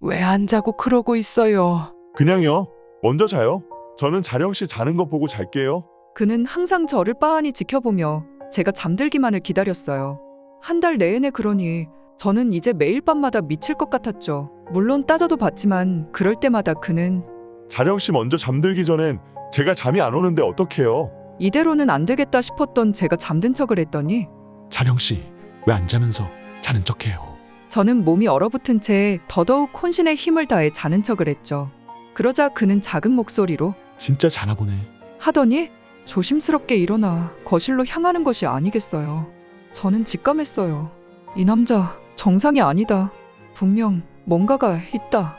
왜 안 자고 그러고 있어요? 그냥요. 먼저 자요. 저는 자령씨 자는 거 보고 잘게요. 그는 항상 저를 빤히 지켜보며 제가 잠들기만을 기다렸어요. 한 달 내내 그러니 저는 이제 매일 밤마다 미칠 것 같았죠. 물론 따져도 봤지만 그럴 때마다 그는 자령씨 먼저 잠들기 전엔 제가 잠이 안 오는데 어떡해요? 이대로는 안 되겠다 싶었던 제가 잠든 척을 했더니 자령씨, 왜 안 자면서 자는 척해요? 저는 몸이 얼어붙은 채 더더욱 혼신의 힘을 다해 자는 척을 했죠. 그러자 그는 작은 목소리로 진짜 자나 보네. 하더니 조심스럽게 일어나 거실로 향하는 것이 아니겠어요. 저는 직감했어요. 이 남자 정상이 아니다. 분명 뭔가가 있다.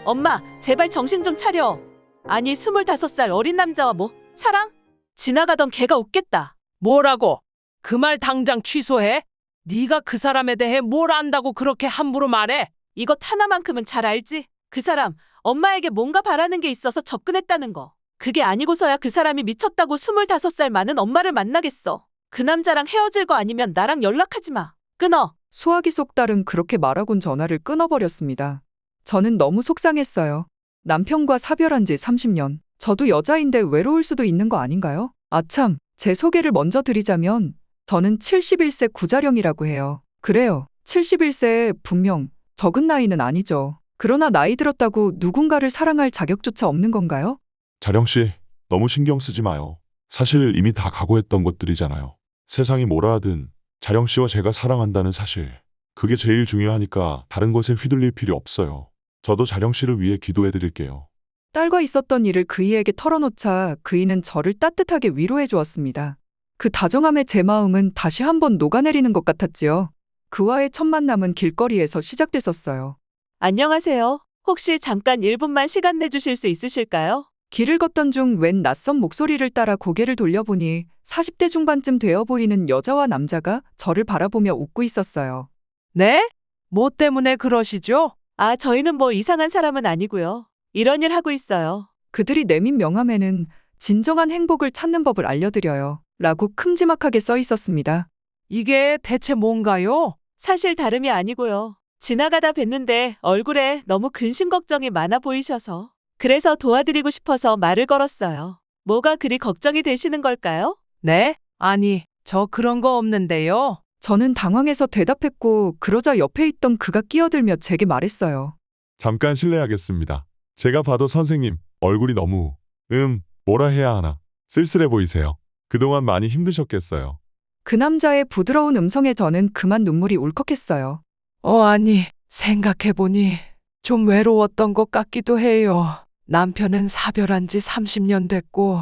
엄마, 제발 정신 좀 차려. 아니, 25살 어린 남자와 뭐, 사랑? 지나가던 걔가 웃겠다. 뭐라고? 그 말 당장 취소해? 네가 그 사람에 대해 뭘 안다고 그렇게 함부로 말해? 이것 하나만큼은 잘 알지? 그 사람, 엄마에게 뭔가 바라는 게 있어서 접근했다는 거. 그게 아니고서야 그 사람이 미쳤다고 25살 많은 엄마를 만나겠어. 그 남자랑 헤어질 거 아니면 나랑 연락하지 마. 끊어. 수화기 속 딸은 그렇게 말하곤 전화를 끊어버렸습니다. 저는 너무 속상했어요. 남편과 사별한 지 30년. 저도 여자인데 외로울 수도 있는 거 아닌가요? 아참, 제 소개를 먼저 드리자면 저는 71세 구자령이라고 해요. 그래요. 71세에 분명 적은 나이는 아니죠. 그러나 나이 들었다고 누군가를 사랑할 자격조차 없는 건가요? 자령씨, 너무 신경 쓰지 마요. 사실 이미 다 각오했던 것들이잖아요. 세상이 뭐라 하든 자령씨와 제가 사랑한다는 사실. 그게 제일 중요하니까 다른 것에 휘둘릴 필요 없어요. 저도 자령씨를 위해 기도해드릴게요. 딸과 있었던 일을 그이에게 털어놓자 그이는 저를 따뜻하게 위로해 주었습니다. 그 다정함에 제 마음은 다시 한번 녹아내리는 것 같았지요. 그와의 첫 만남은 길거리에서 시작됐었어요. 안녕하세요. 혹시 잠깐 1분만 시간 내주실 수 있으실까요? 길을 걷던 중 웬 낯선 목소리를 따라 고개를 돌려보니 40대 중반쯤 되어 보이는 여자와 남자가 저를 바라보며 웃고 있었어요. 네? 뭐 때문에 그러시죠? 아, 저희는 뭐 이상한 사람은 아니고요. 이런 일 하고 있어요. 그들이 내민 명함에는 진정한 행복을 찾는 법을 알려드려요. 라고 큼지막하게 써 있었습니다. 이게 대체 뭔가요? 사실 다름이 아니고요. 지나가다 뵀는데 얼굴에 너무 근심 걱정이 많아 보이셔서. 그래서 도와드리고 싶어서 말을 걸었어요. 뭐가 그리 걱정이 되시는 걸까요? 네? 아니, 저 그런 거 없는데요. 저는 당황해서 대답했고 그러자 옆에 있던 그가 끼어들며 제게 말했어요. 잠깐 실례하겠습니다. 제가 봐도 선생님 얼굴이 너무 뭐라 해야 하나 쓸쓸해 보이세요. 그동안 많이 힘드셨겠어요. 그 남자의 부드러운 음성에 저는 그만 눈물이 울컥했어요. 아니, 생각해보니 좀 외로웠던 것 같기도 해요. 남편은 사별한 지 30년 됐고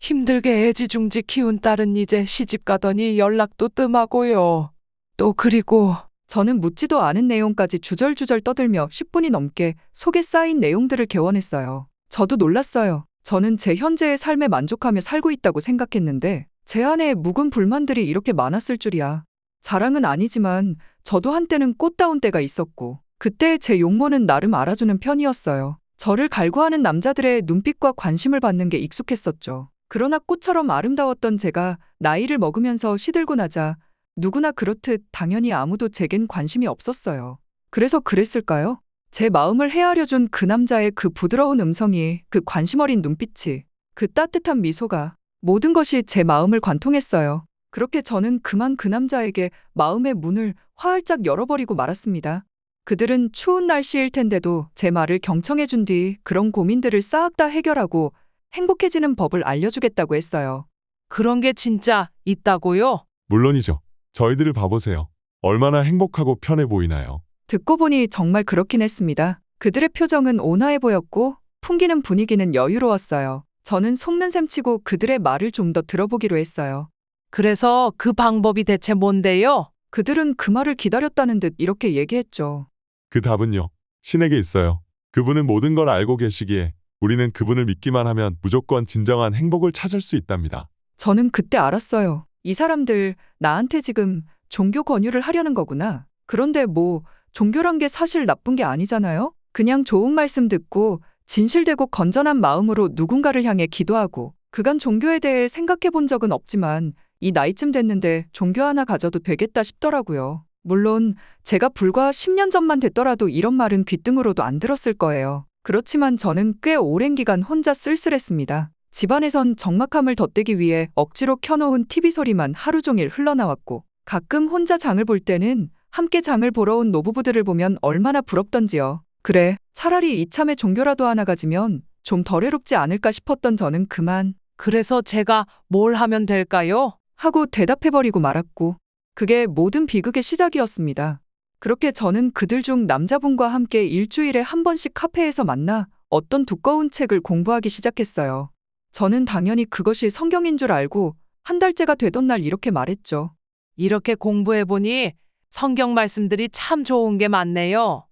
힘들게 애지중지 키운 딸은 이제 시집 가더니 연락도 뜸하고요. 또 그리고 저는 묻지도 않은 내용까지 주절주절 떠들며 10분이 넘게 속에 쌓인 내용들을 개원했어요. 저도 놀랐어요. 저는 제 현재의 삶에 만족하며 살고 있다고 생각했는데 제 안에 묵은 불만들이 이렇게 많았을 줄이야. 자랑은 아니지만 저도 한때는 꽃다운 때가 있었고 그때 제 용모는 나름 알아주는 편이었어요. 저를 갈구하는 남자들의 눈빛과 관심을 받는 게 익숙했었죠. 그러나 꽃처럼 아름다웠던 제가 나이를 먹으면서 시들고 나자 누구나 그렇듯 당연히 아무도 제겐 관심이 없었어요. 그래서 그랬을까요? 제 마음을 헤아려준 그 남자의 그 부드러운 음성이, 그 관심 어린 눈빛이, 그 따뜻한 미소가 모든 것이 제 마음을 관통했어요. 그렇게 저는 그만 그 남자에게 마음의 문을 활짝 열어버리고 말았습니다. 그들은 추운 날씨일 텐데도 제 말을 경청해 준 뒤 그런 고민들을 싹 다 해결하고 행복해지는 법을 알려주겠다고 했어요. 그런 게 진짜 있다고요? 물론이죠. 저희들을 봐보세요. 얼마나 행복하고 편해 보이나요? 듣고 보니 정말 그렇긴 했습니다. 그들의 표정은 온화해 보였고 풍기는 분위기는 여유로웠어요. 저는 속는 셈치고 그들의 말을 좀 더 들어보기로 했어요. 그래서 그 방법이 대체 뭔데요? 그들은 그 말을 기다렸다는 듯 이렇게 얘기했죠. 그 답은요. 신에게 있어요. 그분은 모든 걸 알고 계시기에 우리는 그분을 믿기만 하면 무조건 진정한 행복을 찾을 수 있답니다. 저는 그때 알았어요. 이 사람들 나한테 지금 종교 권유를 하려는 거구나. 그런데 뭐 종교란 게 사실 나쁜 게 아니잖아요? 그냥 좋은 말씀 듣고 진실되고 건전한 마음으로 누군가를 향해 기도하고 그간 종교에 대해 생각해 본 적은 없지만 이 나이쯤 됐는데 종교 하나 가져도 되겠다 싶더라고요. 물론 제가 불과 10년 전만 됐더라도 이런 말은 귓등으로도 안 들었을 거예요. 그렇지만 저는 꽤 오랜 기간 혼자 쓸쓸했습니다. 집안에선 적막함을 덧대기 위해 억지로 켜놓은 TV 소리만 하루 종일 흘러나왔고, 가끔 혼자 장을 볼 때는 함께 장을 보러 온 노부부들을 보면 얼마나 부럽던지요. 그래, 차라리 이참에 종교라도 하나 가지면 좀 덜 외롭지 않을까 싶었던 저는 그만 그래서 제가 뭘 하면 될까요? 하고 대답해버리고 말았고, 그게 모든 비극의 시작이었습니다. 그렇게 저는 그들 중 남자분과 함께 일주일에 한 번씩 카페에서 만나 어떤 두꺼운 책을 공부하기 시작했어요. 저는 당연히 그것이 성경인 줄 알고 한 달째가 되던 날 이렇게 말했죠. 이렇게 공부해보니 성경 말씀들이 참 좋은 게 많네요.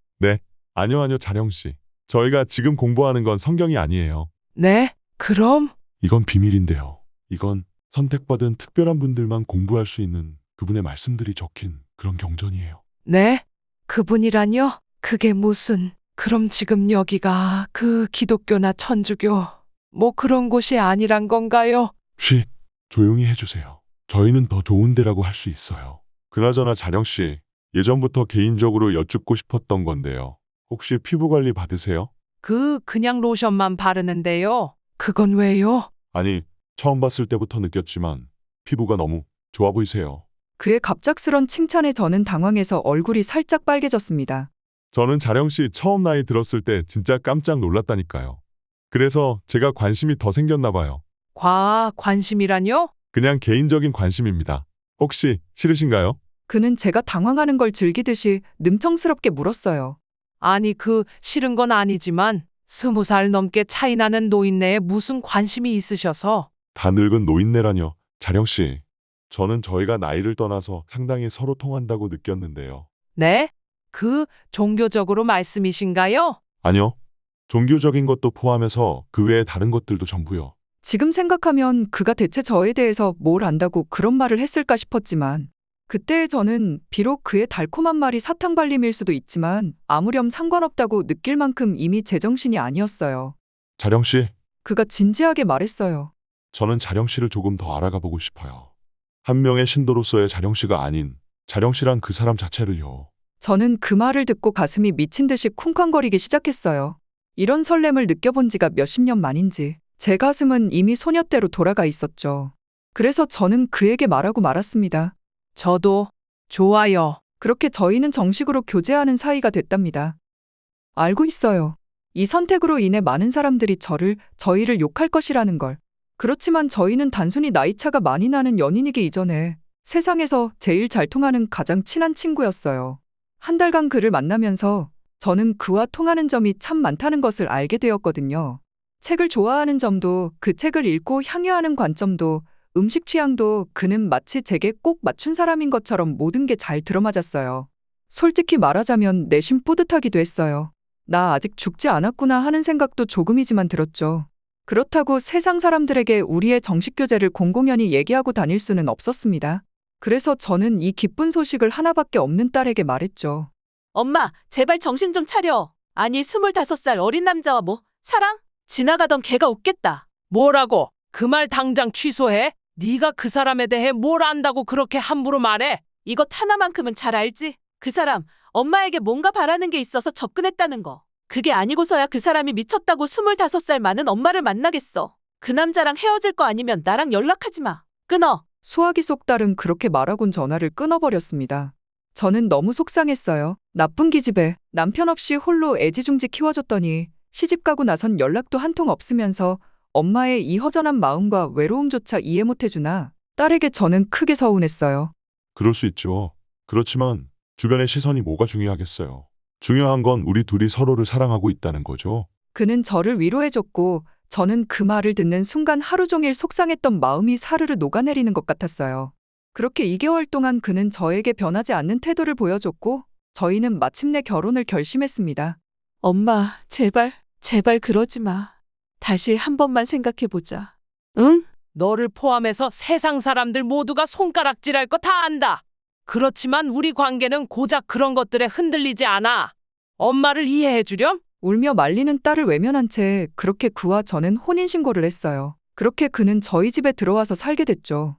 아니요, 자령 씨. 저희가 지금 공부하는 건 성경이 아니에요. 네? 그럼? 이건 비밀인데요. 이건 선택받은 특별한 분들만 공부할 수 있는 그분의 말씀들이 적힌 그런 경전이에요. 네? 그분이라뇨? 그게 무슨... 그럼 지금 여기가 그 기독교나 천주교 뭐 그런 곳이 아니란 건가요? 쉿, 조용히 해주세요. 저희는 더 좋은 데라고 할 수 있어요. 그나저나 자령 씨, 예전부터 개인적으로 여쭙고 싶었던 건데요. 혹시 피부 관리 받으세요? 그냥 로션만 바르는데요. 그건 왜요? 아니, 처음 봤을 때부터 느꼈지만 피부가 너무 좋아 보이세요. 그의 갑작스런 칭찬에 저는 당황해서 얼굴이 살짝 빨개졌습니다. 저는 자령 씨 처음 나이 들었을 때 진짜 깜짝 놀랐다니까요. 그래서 제가 관심이 더 생겼나 봐요. 관심이라뇨? 그냥 개인적인 관심입니다. 혹시 싫으신가요? 그는 제가 당황하는 걸 즐기듯이 능청스럽게 물었어요. 아니 싫은 건 아니지만 20살 넘게 차이 나는 노인네에 무슨 관심이 있으셔서. 다 늙은 노인네라뇨. 자령 씨, 저는 저희가 나이를 떠나서 상당히 서로 통한다고 느꼈는데요. 네? 종교적으로 말씀이신가요? 아니요. 종교적인 것도 포함해서 그 외에 다른 것들도 전부요. 지금 생각하면 그가 대체 저에 대해서 뭘 안다고 그런 말을 했을까 싶었지만, 그때의 저는 비록 그의 달콤한 말이 사탕 발림일 수도 있지만 아무렴 상관없다고 느낄 만큼 이미 제정신이 아니었어요. 자령 씨, 그가 진지하게 말했어요. 저는 자령 씨를 조금 더 알아가 보고 싶어요. 한 명의 신도로서의 자령 씨가 아닌 자령 씨란 그 사람 자체를요. 저는 그 말을 듣고 가슴이 미친 듯이 쿵쾅거리기 시작했어요. 이런 설렘을 느껴본 지가 몇십 년 만인지 제 가슴은 이미 소녀 때로 돌아가 있었죠. 그래서 저는 그에게 말하고 말았습니다. 저도 좋아요. 그렇게 저희는 정식으로 교제하는 사이가 됐답니다. 알고 있어요. 이 선택으로 인해 많은 사람들이 저희를 욕할 것이라는 걸. 그렇지만 저희는 단순히 나이차가 많이 나는 연인이기 이전에 세상에서 제일 잘 통하는 가장 친한 친구였어요. 한 달간 그를 만나면서 저는 그와 통하는 점이 참 많다는 것을 알게 되었거든요. 책을 좋아하는 점도, 그 책을 읽고 향유하는 관점도, 음식 취향도 그는 마치 제게 꼭 맞춘 사람인 것처럼 모든 게 잘 들어맞았어요. 솔직히 말하자면 내심 뿌듯하기도 했어요. 나 아직 죽지 않았구나 하는 생각도 조금이지만 들었죠. 그렇다고 세상 사람들에게 우리의 정식 교제를 공공연히 얘기하고 다닐 수는 없었습니다. 그래서 저는 이 기쁜 소식을 하나밖에 없는 딸에게 말했죠. 엄마, 제발 정신 좀 차려. 아니, 25살 어린 남자와 뭐, 사랑? 지나가던 걔가 웃겠다. 뭐라고? 그 말 당장 취소해. 네가 그 사람에 대해 뭘 안다고 그렇게 함부로 말해? 이것 하나만큼은 잘 알지? 그 사람, 엄마에게 뭔가 바라는 게 있어서 접근했다는 거. 그게 아니고서야 그 사람이 미쳤다고 25살 많은 엄마를 만나겠어. 그 남자랑 헤어질 거 아니면 나랑 연락하지 마. 끊어. 수화기 속 딸은 그렇게 말하곤 전화를 끊어버렸습니다. 저는 너무 속상했어요. 나쁜 기집애, 남편 없이 홀로 애지중지 키워줬더니 시집 가고 나선 연락도 한 통 없으면서 엄마의 이 허전한 마음과 외로움조차 이해 못해주나 딸에게 저는 크게 서운했어요. 그럴 수 있죠. 그렇지만 주변의 시선이 뭐가 중요하겠어요. 중요한 건 우리 둘이 서로를 사랑하고 있다는 거죠. 그는 저를 위로해줬고 저는 그 말을 듣는 순간 하루 종일 속상했던 마음이 사르르 녹아내리는 것 같았어요. 그렇게 2개월 동안 그는 저에게 변하지 않는 태도를 보여줬고 저희는 마침내 결혼을 결심했습니다. 엄마, 제발 그러지 마. 다시 한 번만 생각해보자. 응? 너를 포함해서 세상 사람들 모두가 손가락질할 거 다 안다. 그렇지만 우리 관계는 고작 그런 것들에 흔들리지 않아. 엄마를 이해해 주렴? 울며 말리는 딸을 외면한 채 그렇게 그와 저는 혼인신고를 했어요. 그렇게 그는 저희 집에 들어와서 살게 됐죠.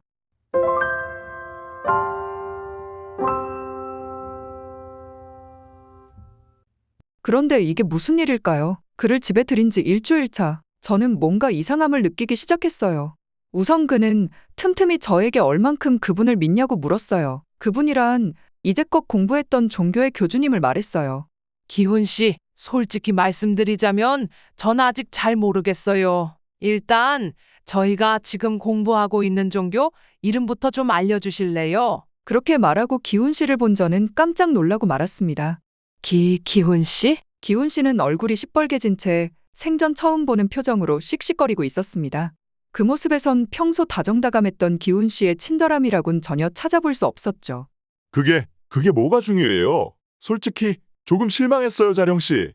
그런데 이게 무슨 일일까요? 그를 집에 들인 지 일주일 차. 저는 뭔가 이상함을 느끼기 시작했어요. 우선 그는 틈틈이 저에게 얼만큼 그분을 믿냐고 물었어요. 그분이란 이제껏 공부했던 종교의 교주님을 말했어요. 기훈 씨, 솔직히 말씀드리자면 전 아직 잘 모르겠어요. 일단 저희가 지금 공부하고 있는 종교 이름부터 좀 알려주실래요? 그렇게 말하고 기훈 씨를 본 저는 깜짝 놀라고 말았습니다. 기훈 씨? 기훈 씨는 얼굴이 시뻘개진 채 생전 처음 보는 표정으로 씩씩거리고 있었습니다. 그 모습에선 평소 다정다감했던 기훈 씨의 친절함이라곤 전혀 찾아볼 수 없었죠. 그게 뭐가 중요해요? 솔직히 조금 실망했어요, 자령 씨.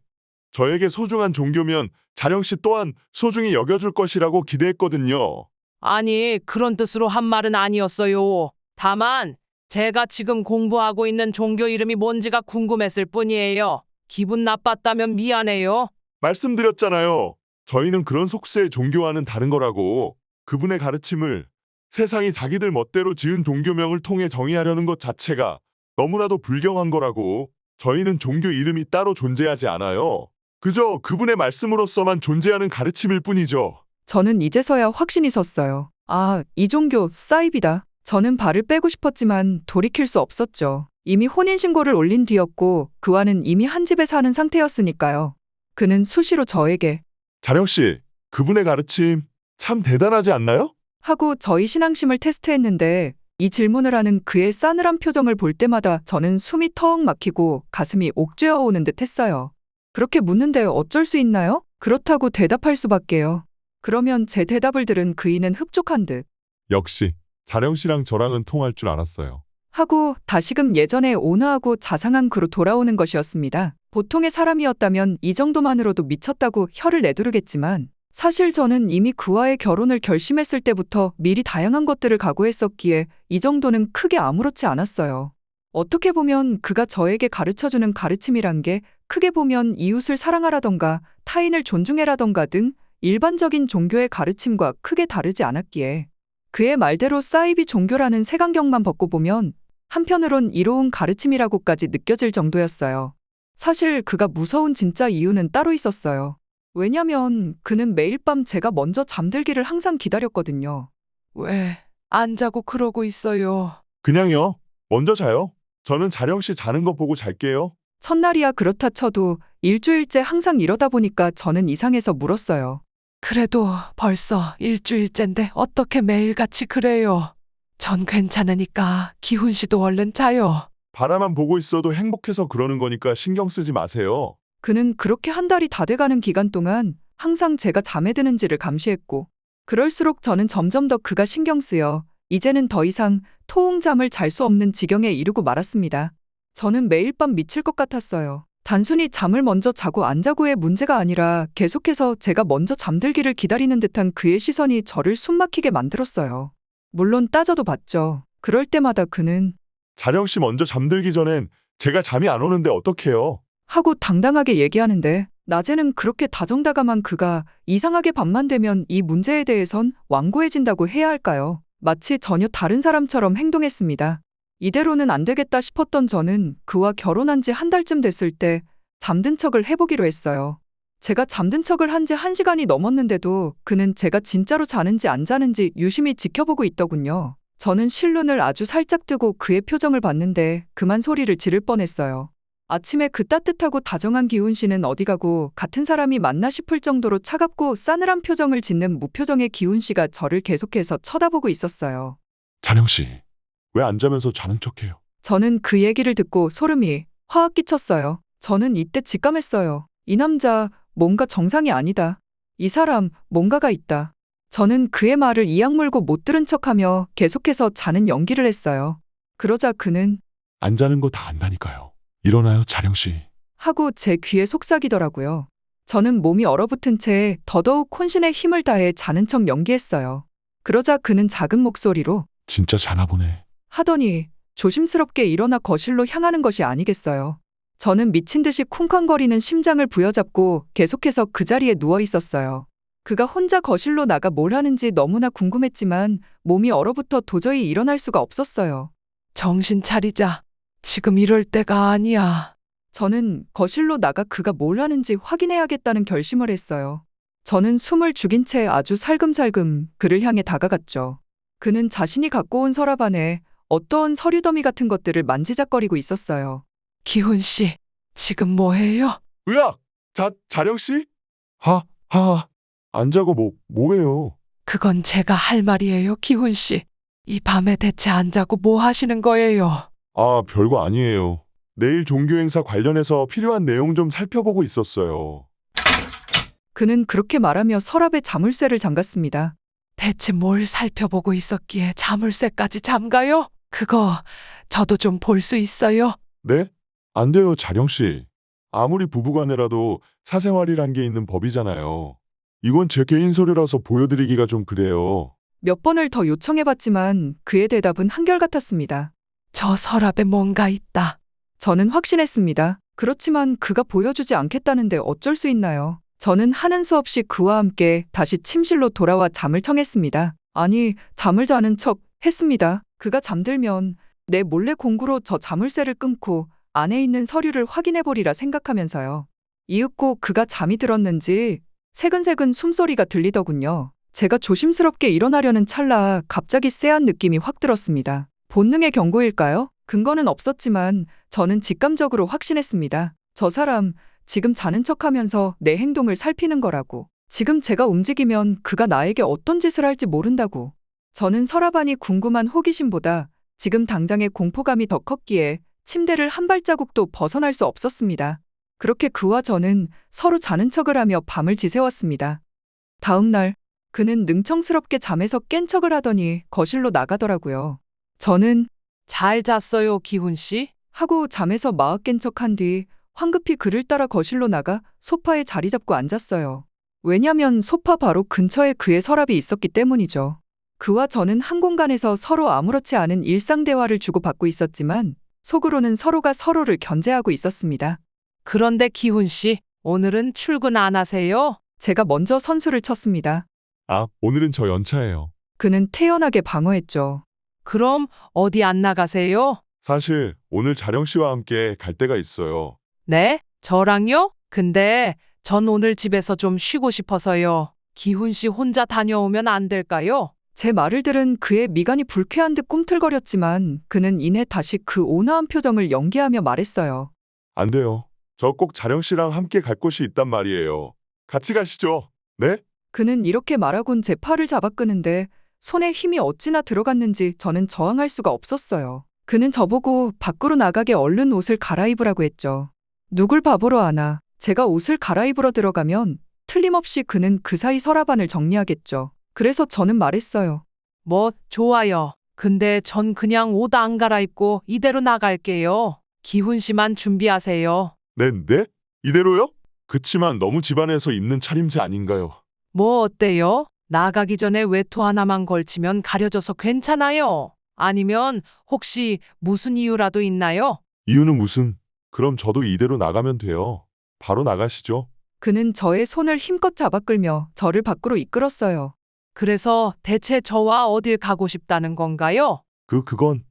저에게 소중한 종교면 자령 씨 또한 소중히 여겨줄 것이라고 기대했거든요. 아니, 그런 뜻으로 한 말은 아니었어요. 다만 제가 지금 공부하고 있는 종교 이름이 뭔지가 궁금했을 뿐이에요. 기분 나빴다면 미안해요. 말씀드렸잖아요. 저희는 그런 속세의 종교와는 다른 거라고. 그분의 가르침을 세상이 자기들 멋대로 지은 종교명을 통해 정의하려는 것 자체가 너무나도 불경한 거라고. 저희는 종교 이름이 따로 존재하지 않아요. 그저 그분의 말씀으로서만 존재하는 가르침일 뿐이죠. 저는 이제서야 확신이 섰어요. 아, 이 종교 사입이다. 저는 발을 빼고 싶었지만 돌이킬 수 없었죠. 이미 혼인신고를 올린 뒤였고 그와는 이미 한 집에 사는 상태였으니까요. 그는 수시로 저에게 자령 씨, 그분의 가르침 참 대단하지 않나요? 하고 저희 신앙심을 테스트했는데 이 질문을 하는 그의 싸늘한 표정을 볼 때마다 저는 숨이 턱 막히고 가슴이 옥죄어 오는 듯 했어요. 그렇게 묻는데 어쩔 수 있나요? 그렇다고 대답할 수밖에요. 그러면 제 대답을 들은 그이는 흡족한 듯 역시 자령 씨랑 저랑은 통할 줄 알았어요. 하고 다시금 예전에 온화하고 자상한 그로 돌아오는 것이었습니다. 보통의 사람이었다면 이 정도만으로도 미쳤다고 혀를 내두르겠지만 사실 저는 이미 그와의 결혼을 결심했을 때부터 미리 다양한 것들을 각오했었기에 이 정도는 크게 아무렇지 않았어요. 어떻게 보면 그가 저에게 가르쳐주는 가르침이란 게 크게 보면 이웃을 사랑하라던가 타인을 존중해라던가 등 일반적인 종교의 가르침과 크게 다르지 않았기에 그의 말대로 사이비 종교라는 색안경만 벗고 보면 한편으론 이로운 가르침이라고까지 느껴질 정도였어요. 사실 그가 무서운 진짜 이유는 따로 있었어요. 왜냐면 그는 매일 밤 제가 먼저 잠들기를 항상 기다렸거든요. 왜 안 자고 그러고 있어요? 그냥요. 먼저 자요. 저는 자령 씨 자는 거 보고 잘게요. 첫날이야 그렇다 쳐도 일주일째 항상 이러다 보니까 저는 이상해서 물었어요. 그래도 벌써 일주일째인데 어떻게 매일같이 그래요? 전 괜찮으니까 기훈 씨도 얼른 자요. 바라만 보고 있어도 행복해서 그러는 거니까 신경 쓰지 마세요. 그는 그렇게 한 달이 다 돼가는 기간 동안 항상 제가 잠에 드는지를 감시했고 그럴수록 저는 점점 더 그가 신경 쓰여 이제는 더 이상 토옹잠을 잘 수 없는 지경에 이르고 말았습니다. 저는 매일 밤 미칠 것 같았어요. 단순히 잠을 먼저 자고 안 자고의 문제가 아니라 계속해서 제가 먼저 잠들기를 기다리는 듯한 그의 시선이 저를 숨막히게 만들었어요. 물론 따져도 봤죠. 그럴 때마다 그는 자령 씨 먼저 잠들기 전엔 제가 잠이 안 오는데 어떡해요? 하고 당당하게 얘기하는데 낮에는 그렇게 다정다감한 그가 이상하게 밤만 되면 이 문제에 대해선 완고해진다고 해야 할까요? 마치 전혀 다른 사람처럼 행동했습니다. 이대로는 안 되겠다 싶었던 저는 그와 결혼한 지 한 달쯤 됐을 때 잠든 척을 해보기로 했어요. 제가 잠든 척을 한 지 1시간이 넘었는데도 그는 제가 진짜로 자는지 안 자는지 유심히 지켜보고 있더군요. 저는 실눈을 아주 살짝 뜨고 그의 표정을 봤는데 그만 소리를 지를 뻔했어요. 아침에 그 따뜻하고 다정한 기훈 씨는 어디 가고 같은 사람이 맞나 싶을 정도로 차갑고 싸늘한 표정을 짓는 무표정의 기훈 씨가 저를 계속해서 쳐다보고 있었어요. 자령 씨, 왜 안 자면서 자는 척해요? 저는 그 얘기를 듣고 소름이 확 끼쳤어요. 저는 이때 직감했어요. 이 남자 뭔가 정상이 아니다. 이 사람 뭔가가 있다. 저는 그의 말을 이악 물고 못 들은 척하며 계속해서 자는 연기를 했어요. 그러자 그는 안 자는 거 다 안다니까요. 일어나요, 자령 씨. 하고 제 귀에 속삭이더라고요. 저는 몸이 얼어붙은 채 더더욱 혼신의 힘을 다해 자는 척 연기했어요. 그러자 그는 작은 목소리로 진짜 자나 보네. 하더니 조심스럽게 일어나 거실로 향하는 것이 아니겠어요. 저는 미친 듯이 쿵쾅거리는 심장을 부여잡고 계속해서 그 자리에 누워 있었어요. 그가 혼자 거실로 나가 뭘 하는지 너무나 궁금했지만 몸이 얼어붙어 도저히 일어날 수가 없었어요. 정신 차리자. 지금 이럴 때가 아니야. 저는 거실로 나가 그가 뭘 하는지 확인해야겠다는 결심을 했어요. 저는 숨을 죽인 채 아주 살금살금 그를 향해 다가갔죠. 그는 자신이 갖고 온 서랍 안에 어떠한 서류 더미 같은 것들을 만지작거리고 있었어요. 기훈 씨, 지금 뭐해요? 으악! 자령 씨? 안 자고 뭐해요? 그건 제가 할 말이에요, 기훈 씨. 이 밤에 대체 안 자고 뭐 하시는 거예요? 아, 별거 아니에요. 내일 종교 행사 관련해서 필요한 내용 좀 살펴보고 있었어요. 그는 그렇게 말하며 서랍에 자물쇠를 잠갔습니다. 대체 뭘 살펴보고 있었기에 자물쇠까지 잠가요? 그거 저도 좀 볼 수 있어요? 네? 안 돼요, 자령 씨. 아무리 부부간에라도 사생활이란 게 있는 법이잖아요. 이건 제 개인 서류라서 보여드리기가 좀 그래요. 몇 번을 더 요청해봤지만 그의 대답은 한결같았습니다. 저 서랍에 뭔가 있다. 저는 확신했습니다. 그렇지만 그가 보여주지 않겠다는데 어쩔 수 있나요? 저는 하는 수 없이 그와 함께 다시 침실로 돌아와 잠을 청했습니다. 아니, 잠을 자는 척 했습니다. 그가 잠들면 내 몰래 공구로 저 자물쇠를 끊고 안에 있는 서류를 확인해보리라 생각하면서요. 이윽고 그가 잠이 들었는지 새근새근 숨소리가 들리더군요. 제가 조심스럽게 일어나려는 찰나 갑자기 쎄한 느낌이 확 들었습니다. 본능의 경고일까요? 근거는 없었지만 저는 직감적으로 확신했습니다. 저 사람 지금 자는 척하면서 내 행동을 살피는 거라고. 지금 제가 움직이면 그가 나에게 어떤 짓을 할지 모른다고. 저는 서랍 안이 궁금한 호기심보다 지금 당장의 공포감이 더 컸기에 침대를 한 발자국도 벗어날 수 없었습니다. 그렇게 그와 저는 서로 자는 척을 하며 밤을 지새웠습니다. 다음 날 그는 능청스럽게 잠에서 깬 척을 하더니 거실로 나가더라고요. 저는 잘 잤어요, 기훈 씨? 하고 잠에서 마아 깬 척한 뒤 황급히 그를 따라 거실로 나가 소파에 자리 잡고 앉았어요. 왜냐면 소파 바로 근처에 그의 서랍이 있었기 때문이죠. 그와 저는 한 공간에서 서로 아무렇지 않은 일상 대화를 주고받고 있었지만 속으로는 서로가 서로를 견제하고 있었습니다. 그런데 기훈 씨, 오늘은 출근 안 하세요? 제가 먼저 선수를 쳤습니다. 아, 오늘은 저 연차예요. 그는 태연하게 방어했죠. 그럼 어디 안 나가세요? 사실 오늘 자령 씨와 함께 갈 데가 있어요. 네? 저랑요? 근데 전 오늘 집에서 좀 쉬고 싶어서요. 기훈 씨 혼자 다녀오면 안 될까요? 제 말을 들은 그의 미간이 불쾌한 듯 꿈틀거렸지만 그는 이내 다시 그 온화한 표정을 연기하며 말했어요. 안 돼요. 저 꼭 자령 씨랑 함께 갈 곳이 있단 말이에요. 같이 가시죠. 네? 그는 이렇게 말하곤 제 팔을 잡아 끄는데 손에 힘이 어찌나 들어갔는지 저는 저항할 수가 없었어요. 그는 저보고 밖으로 나가게 얼른 옷을 갈아입으라고 했죠. 누굴 바보로 아나. 제가 옷을 갈아입으러 들어가면 틀림없이 그는 그 사이 서랍 안을 정리하겠죠. 그래서 저는 말했어요. 뭐, 좋아요. 근데 전 그냥 옷 안 갈아입고 이대로 나갈게요. 기훈 씨만 준비하세요. 네? 이대로요? 그치만 너무 집안에서 입는 차림새 아닌가요? 뭐 어때요? 나가기 전에 외투 하나만 걸치면 가려져서 괜찮아요. 아니면 혹시 무슨 이유라도 있나요? 이유는 무슨? 그럼 저도 이대로 나가면 돼요. 바로 나가시죠. 그는 저의 손을 힘껏 잡아 끌며 저를 밖으로 이끌었어요. 그래서 대체 저와 어딜 가고 싶다는 건가요? 그건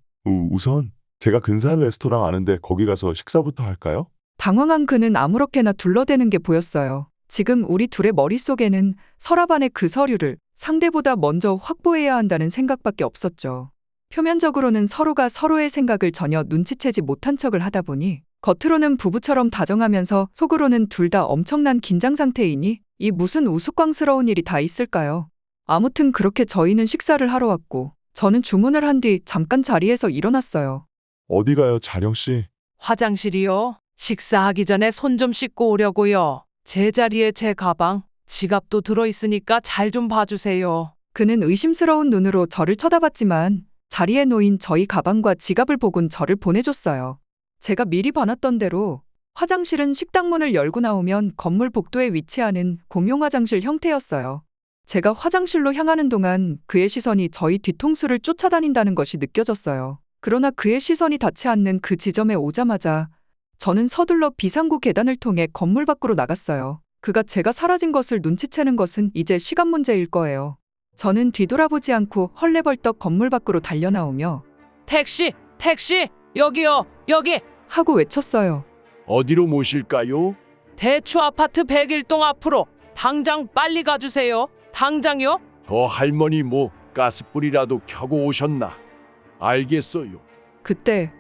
우선 제가 근사한 레스토랑 아는데 거기 가서 식사부터 할까요? 당황한 그는 아무렇게나 둘러대는 게 보였어요. 지금 우리 둘의 머릿속에는 서랍 안의 그 서류를 상대보다 먼저 확보해야 한다는 생각밖에 없었죠. 표면적으로는 서로가 서로의 생각을 전혀 눈치채지 못한 척을 하다 보니 겉으로는 부부처럼 다정하면서 속으로는 둘 다 엄청난 긴장 상태이니 이 무슨 우스꽝스러운 일이 다 있을까요? 아무튼 그렇게 저희는 식사를 하러 왔고 저는 주문을 한 뒤 잠깐 자리에서 일어났어요. 어디 가요, 자령 씨? 화장실이요. 식사하기 전에 손 좀 씻고 오려고요. 제 자리에 제 가방, 지갑도 들어있으니까 잘 좀 봐주세요. 그는 의심스러운 눈으로 저를 쳐다봤지만 자리에 놓인 저희 가방과 지갑을 보곤 저를 보내줬어요. 제가 미리 봐놨던 대로 화장실은 식당 문을 열고 나오면 건물 복도에 위치하는 공용 화장실 형태였어요. 제가 화장실로 향하는 동안 그의 시선이 저희 뒤통수를 쫓아다닌다는 것이 느껴졌어요. 그러나 그의 시선이 닿지 않는 그 지점에 오자마자 저는 서둘러 비상구 계단을 통해 건물 밖으로 나갔어요. 그가 제가 사라진 것을 눈치채는 것은 이제 시간 문제일 거예요. 저는 뒤돌아보지 않고 헐레벌떡 건물 밖으로 달려나오며 택시! 여기요! 여기! 하고 외쳤어요. 어디로 모실까요? 대추 아파트 101동 앞으로 당장 빨리 가주세요. 당장요? 거 할머니 뭐 가스불이라도 켜고 오셨나? 알겠어요. 그때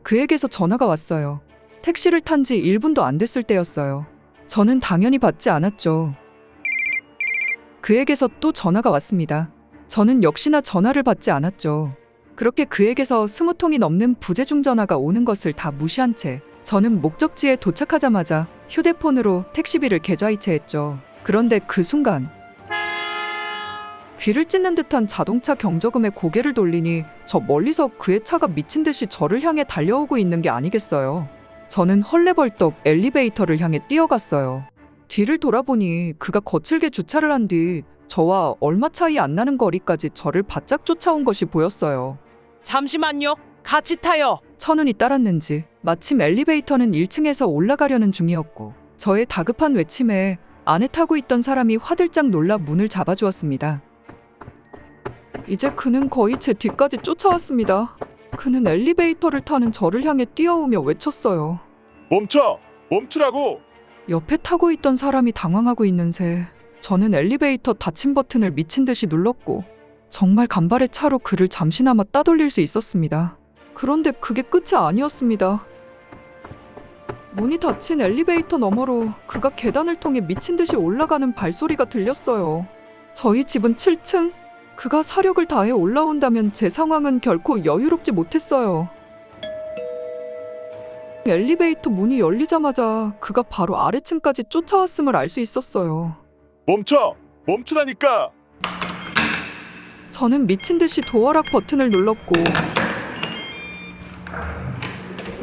그에게서 전화가 왔어요. 택시를 탄 지 1분도 안 됐을 때였어요. 저는 당연히 받지 않았죠. 그에게서 또 전화가 왔습니다. 저는 역시나 전화를 받지 않았죠. 그렇게 그에게서 20통이 넘는 부재중 전화가 오는 것을 다 무시한 채 저는 목적지에 도착하자마자 휴대폰으로 택시비를 계좌이체했죠. 그런데 그 순간 귀를 찢는 듯한 자동차 경적음에 고개를 돌리니 저 멀리서 그의 차가 미친 듯이 저를 향해 달려오고 있는 게 아니겠어요. 저는 헐레벌떡 엘리베이터를 향해 뛰어갔어요. 뒤를 돌아보니 그가 거칠게 주차를 한 뒤 저와 얼마 차이 안 나는 거리까지 저를 바짝 쫓아온 것이 보였어요. 잠시만요. 같이 타요. 천운이 따랐는지 마침 엘리베이터는 1층에서 올라가려는 중이었고 저의 다급한 외침에 안에 타고 있던 사람이 화들짝 놀라 문을 잡아주었습니다. 이제 그는 거의 제 뒤까지 쫓아왔습니다. 그는 엘리베이터를 타는 저를 향해 뛰어오며 외쳤어요. 멈춰! 멈추라고! 옆에 타고 있던 사람이 당황하고 있는 새 저는 엘리베이터 닫힘 버튼을 미친 듯이 눌렀고 정말 간발의 차로 그를 잠시나마 따돌릴 수 있었습니다. 그런데 그게 끝이 아니었습니다. 문이 닫힌 엘리베이터 너머로 그가 계단을 통해 미친 듯이 올라가는 발소리가 들렸어요. 저희 집은 7층. 그가 사력을 다해 올라온다면 제 상황은 결코 여유롭지 못했어요. 엘리베이터 문이 열리자마자 그가 바로 아래층까지 쫓아왔음을 알 수 있었어요. 멈춰! 멈추라니까! 저는 미친 듯이 도어락 버튼을 눌렀고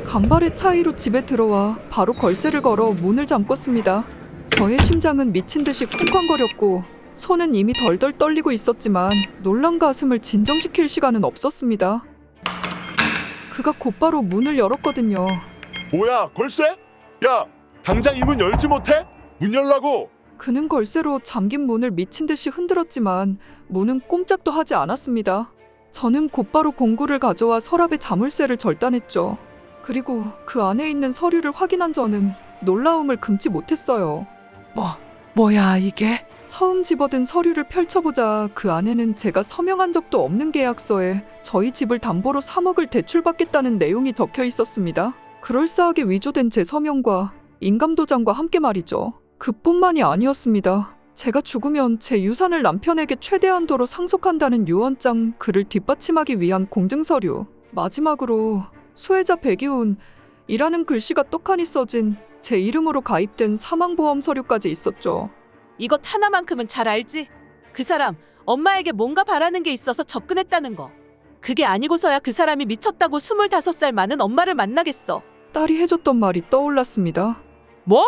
간발의 차이로 집에 들어와 바로 걸쇠를 걸어 문을 잠궜습니다. 저의 심장은 미친 듯이 쿵쾅거렸고 손은 이미 덜덜 떨리고 있었지만 놀란 가슴을 진정시킬 시간은 없었습니다. 그가 곧바로 문을 열었거든요. 뭐야, 걸쇠? 야, 당장 이 문 열지 못해? 문 열라고! 그는 걸쇠로 잠긴 문을 미친 듯이 흔들었지만 문은 꼼짝도 하지 않았습니다. 저는 곧바로 공구를 가져와 서랍에 자물쇠를 절단했죠. 그리고 그 안에 있는 서류를 확인한 저는 놀라움을 금치 못했어요. 뭐야 이게? 처음 집어든 서류를 펼쳐보자 그 안에는 제가 서명한 적도 없는 계약서에 저희 집을 담보로 3억을 대출받겠다는 내용이 적혀 있었습니다. 그럴싸하게 위조된 제 서명과 인감도장과 함께 말이죠. 그뿐만이 아니었습니다. 제가 죽으면 제 유산을 남편에게 최대한도로 상속한다는 유언장 그를 뒷받침하기 위한 공증서류, 마지막으로 수혜자 백이훈이라는 글씨가 떡하니 써진 제 이름으로 가입된 사망보험 서류까지 있었죠. 이것 하나만큼은 잘 알지? 그 사람 엄마에게 뭔가 바라는 게 있어서 접근했다는 거. 그게 아니고서야 그 사람이 미쳤다고 25살 많은 엄마를 만나겠어. 딸이 해줬던 말이 떠올랐습니다. 뭐?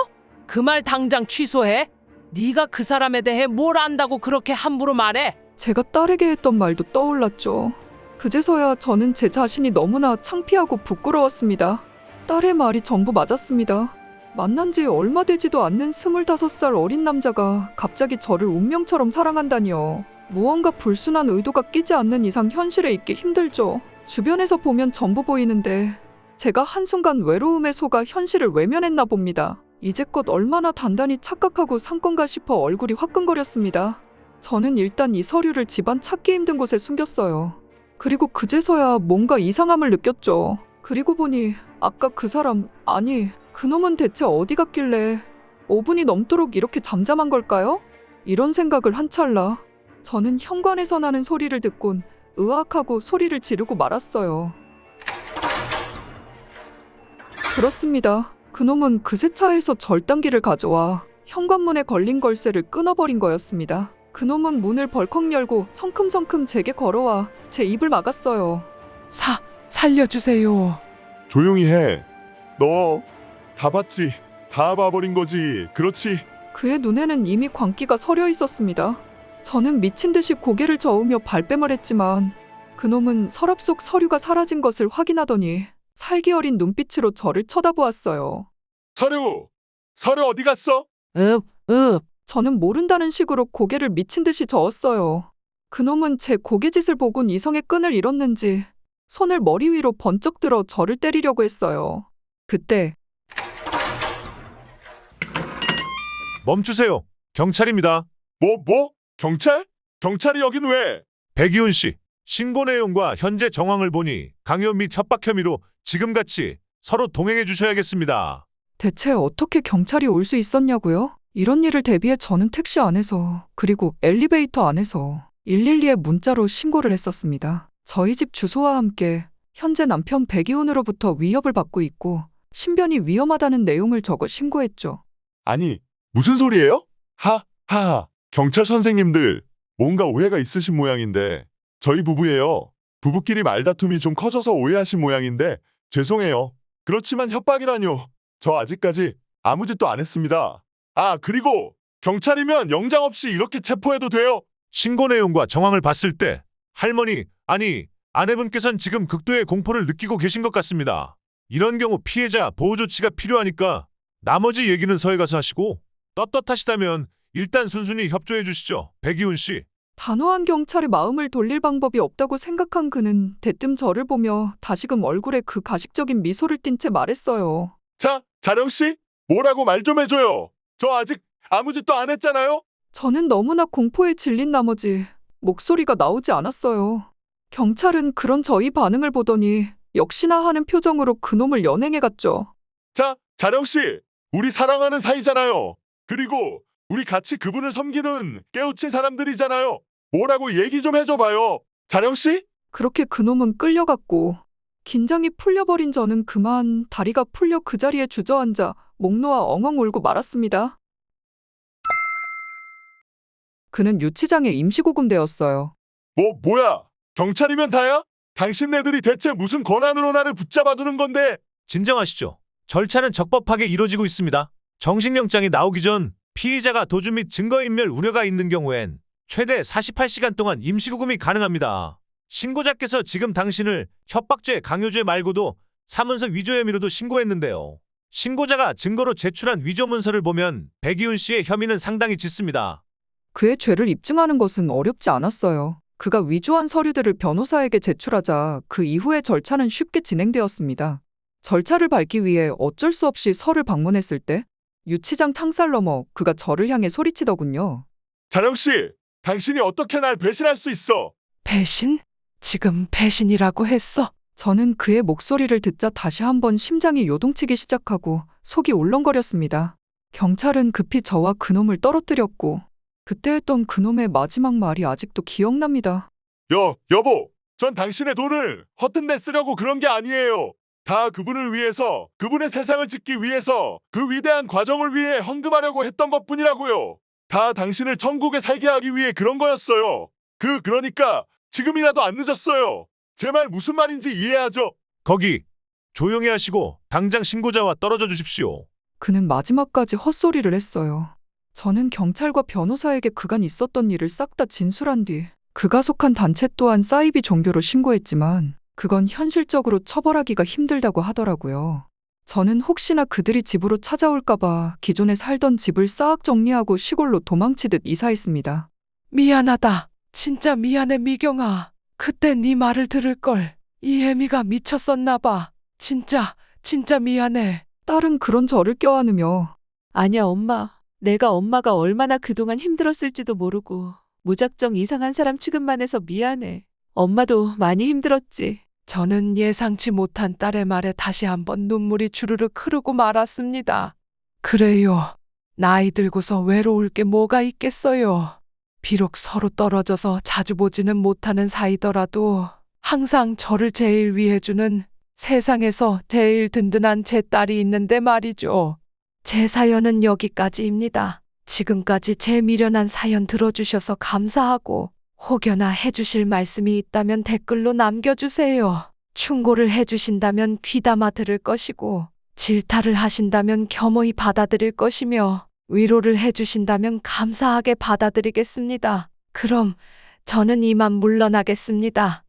그 말 당장 취소해. 네가 그 사람에 대해 뭘 안다고 그렇게 함부로 말해? 제가 딸에게 했던 말도 떠올랐죠. 그제서야 저는 제 자신이 너무나 창피하고 부끄러웠습니다. 딸의 말이 전부 맞았습니다. 만난 지 얼마 되지도 않는 25살 어린 남자가 갑자기 저를 운명처럼 사랑한다니요. 무언가 불순한 의도가 끼지 않는 이상 현실에 있기 힘들죠. 주변에서 보면 전부 보이는데 제가 한순간 외로움에 속아 현실을 외면했나 봅니다. 이제껏 얼마나 단단히 착각하고 산 건가 싶어 얼굴이 화끈거렸습니다. 저는 일단 이 서류를 집안 찾기 힘든 곳에 숨겼어요. 그리고 그제서야 뭔가 이상함을 느꼈죠. 그리고 보니 아까 그 사람, 아니 그놈은 대체 어디 갔길래 5분이 넘도록 이렇게 잠잠한 걸까요? 이런 생각을 한 찰나 저는 현관에서 나는 소리를 듣곤 으악하고 소리를 지르고 말았어요. 그렇습니다. 그놈은 그 새 차에서 절단기를 가져와 현관문에 걸린 걸쇠를 끊어버린 거였습니다. 그놈은 문을 벌컥 열고 성큼성큼 제게 걸어와 제 입을 막았어요. 살려주세요. 조용히 해. 너 다 봤지? 다 봐버린 거지. 그렇지? 그의 눈에는 이미 광기가 서려 있었습니다. 저는 미친 듯이 고개를 저으며 발뺌을 했지만 그놈은 서랍 속 서류가 사라진 것을 확인하더니 살기 어린 눈빛으로 저를 쳐다보았어요. 서류 어디 갔어? 저는 모른다는 식으로 고개를 미친 듯이 저었어요. 그놈은 제 고개짓을 보곤 이성의 끈을 잃었는지 손을 머리 위로 번쩍 들어 저를 때리려고 했어요. 그때 멈추세요. 경찰입니다. 뭐? 경찰? 경찰이 여긴 왜? 백이훈 씨, 신고 내용과 현재 정황을 보니 강요 및 협박 혐의로 지금같이 서로 동행해 주셔야겠습니다. 대체 어떻게 경찰이 올 수 있었냐고요? 이런 일을 대비해 저는 택시 안에서 그리고 엘리베이터 안에서 112에 문자로 신고를 했었습니다. 저희 집 주소와 함께 현재 남편 백이훈으로부터 위협을 받고 있고 신변이 위험하다는 내용을 적어 신고했죠. 아니, 무슨 소리예요? 하하, 경찰 선생님들, 뭔가 오해가 있으신 모양인데, 저희 부부예요. 부부끼리 말다툼이 좀 커져서 오해하신 모양인데, 죄송해요. 그렇지만 협박이라뇨. 저 아직까지 아무 짓도 안 했습니다. 아, 그리고 경찰이면 영장 없이 이렇게 체포해도 돼요. 신고 내용과 정황을 봤을 때 할머니, 아니 아내분께선 지금 극도의 공포를 느끼고 계신 것 같습니다. 이런 경우 피해자 보호 조치가 필요하니까 나머지 얘기는 서해 가서 하시고 떳떳하시다면 일단 순순히 협조해 주시죠. 백이훈 씨. 단호한 경찰의 마음을 돌릴 방법이 없다고 생각한 그는 대뜸 저를 보며 다시금 얼굴에 그 가식적인 미소를 띤 채 말했어요. 자, 자령씨, 뭐라고 말 좀 해줘요. 저 아직 아무 짓도 안 했잖아요. 저는 너무나 공포에 질린 나머지 목소리가 나오지 않았어요. 경찰은 그런 저희 반응을 보더니 역시나 하는 표정으로 그놈을 연행해 갔죠. 자, 자령씨, 우리 사랑하는 사이잖아요. 그리고 우리 같이 그분을 섬기는 깨우친 사람들이잖아요. 뭐라고 얘기 좀 해줘봐요. 자령씨? 그렇게 그놈은 끌려갔고 긴장이 풀려버린 저는 그만 다리가 풀려 그 자리에 주저앉아 목 놓아 엉엉 울고 말았습니다. 그는 유치장에 임시구금되었어요. 뭐야? 경찰이면 다야? 당신네들이 대체 무슨 권한으로 나를 붙잡아두는 건데? 진정하시죠. 절차는 적법하게 이루어지고 있습니다. 정식영장이 나오기 전 피의자가 도주 및 증거인멸 우려가 있는 경우엔 최대 48시간 동안 임시구금이 가능합니다. 신고자께서 지금 당신을 협박죄, 강요죄 말고도 사문서 위조 혐의로도 신고했는데요. 신고자가 증거로 제출한 위조 문서를 보면 백이훈 씨의 혐의는 상당히 짙습니다. 그의 죄를 입증하는 것은 어렵지 않았어요. 그가 위조한 서류들을 변호사에게 제출하자 그 이후의 절차는 쉽게 진행되었습니다. 절차를 밟기 위해 어쩔 수 없이 서를 방문했을 때 유치장 창살 너머 그가 저를 향해 소리치더군요. 자령씨, 당신이 어떻게 날 배신할 수 있어? 배신? 지금 배신이라고 했어. 저는 그의 목소리를 듣자 다시 한번 심장이 요동치기 시작하고 속이 울렁거렸습니다. 경찰은 급히 저와 그놈을 떨어뜨렸고 그때 했던 그놈의 마지막 말이 아직도 기억납니다. 여보, 전 당신의 돈을 허튼 데 쓰려고 그런 게 아니에요. 다 그분을 위해서, 그분의 세상을 짓기 위해서, 그 위대한 과정을 위해 헌금하려고 했던 것뿐이라고요. 다 당신을 천국에 살게 하기 위해 그런 거였어요. 그러니까 지금이라도 안 늦었어요. 제 말 무슨 말인지 이해하죠? 거기 조용히 하시고 당장 신고자와 떨어져 주십시오. 그는 마지막까지 헛소리를 했어요. 저는 경찰과 변호사에게 그간 있었던 일을 싹 다 진술한 뒤 그가 속한 단체 또한 사이비 종교로 신고했지만 그건 현실적으로 처벌하기가 힘들다고 하더라고요. 저는 혹시나 그들이 집으로 찾아올까봐 기존에 살던 집을 싹 정리하고 시골로 도망치듯 이사했습니다. 미안하다. 진짜 미안해, 미경아. 그때 네 말을 들을걸. 이혜미가 미쳤었나 봐. 진짜 미안해. 딸은 그런 저를 껴안으며 아니야, 엄마. 내가 엄마가 얼마나 그동안 힘들었을지도 모르고 무작정 이상한 사람 취급만 해서 미안해. 엄마도 많이 힘들었지. 저는 예상치 못한 딸의 말에 다시 한번 눈물이 주르륵 흐르고 말았습니다. 그래요. 나이 들고서 외로울 게 뭐가 있겠어요. 비록 서로 떨어져서 자주 보지는 못하는 사이더라도 항상 저를 제일 위해주는 세상에서 제일 든든한 제 딸이 있는데 말이죠. 제 사연은 여기까지입니다. 지금까지 제 미련한 사연 들어주셔서 감사하고 혹여나 해주실 말씀이 있다면 댓글로 남겨주세요. 충고를 해주신다면 귀담아 들을 것이고 질타를 하신다면 겸허히 받아들일 것이며 위로를 해주신다면 감사하게 받아들이겠습니다. 그럼 저는 이만 물러나겠습니다.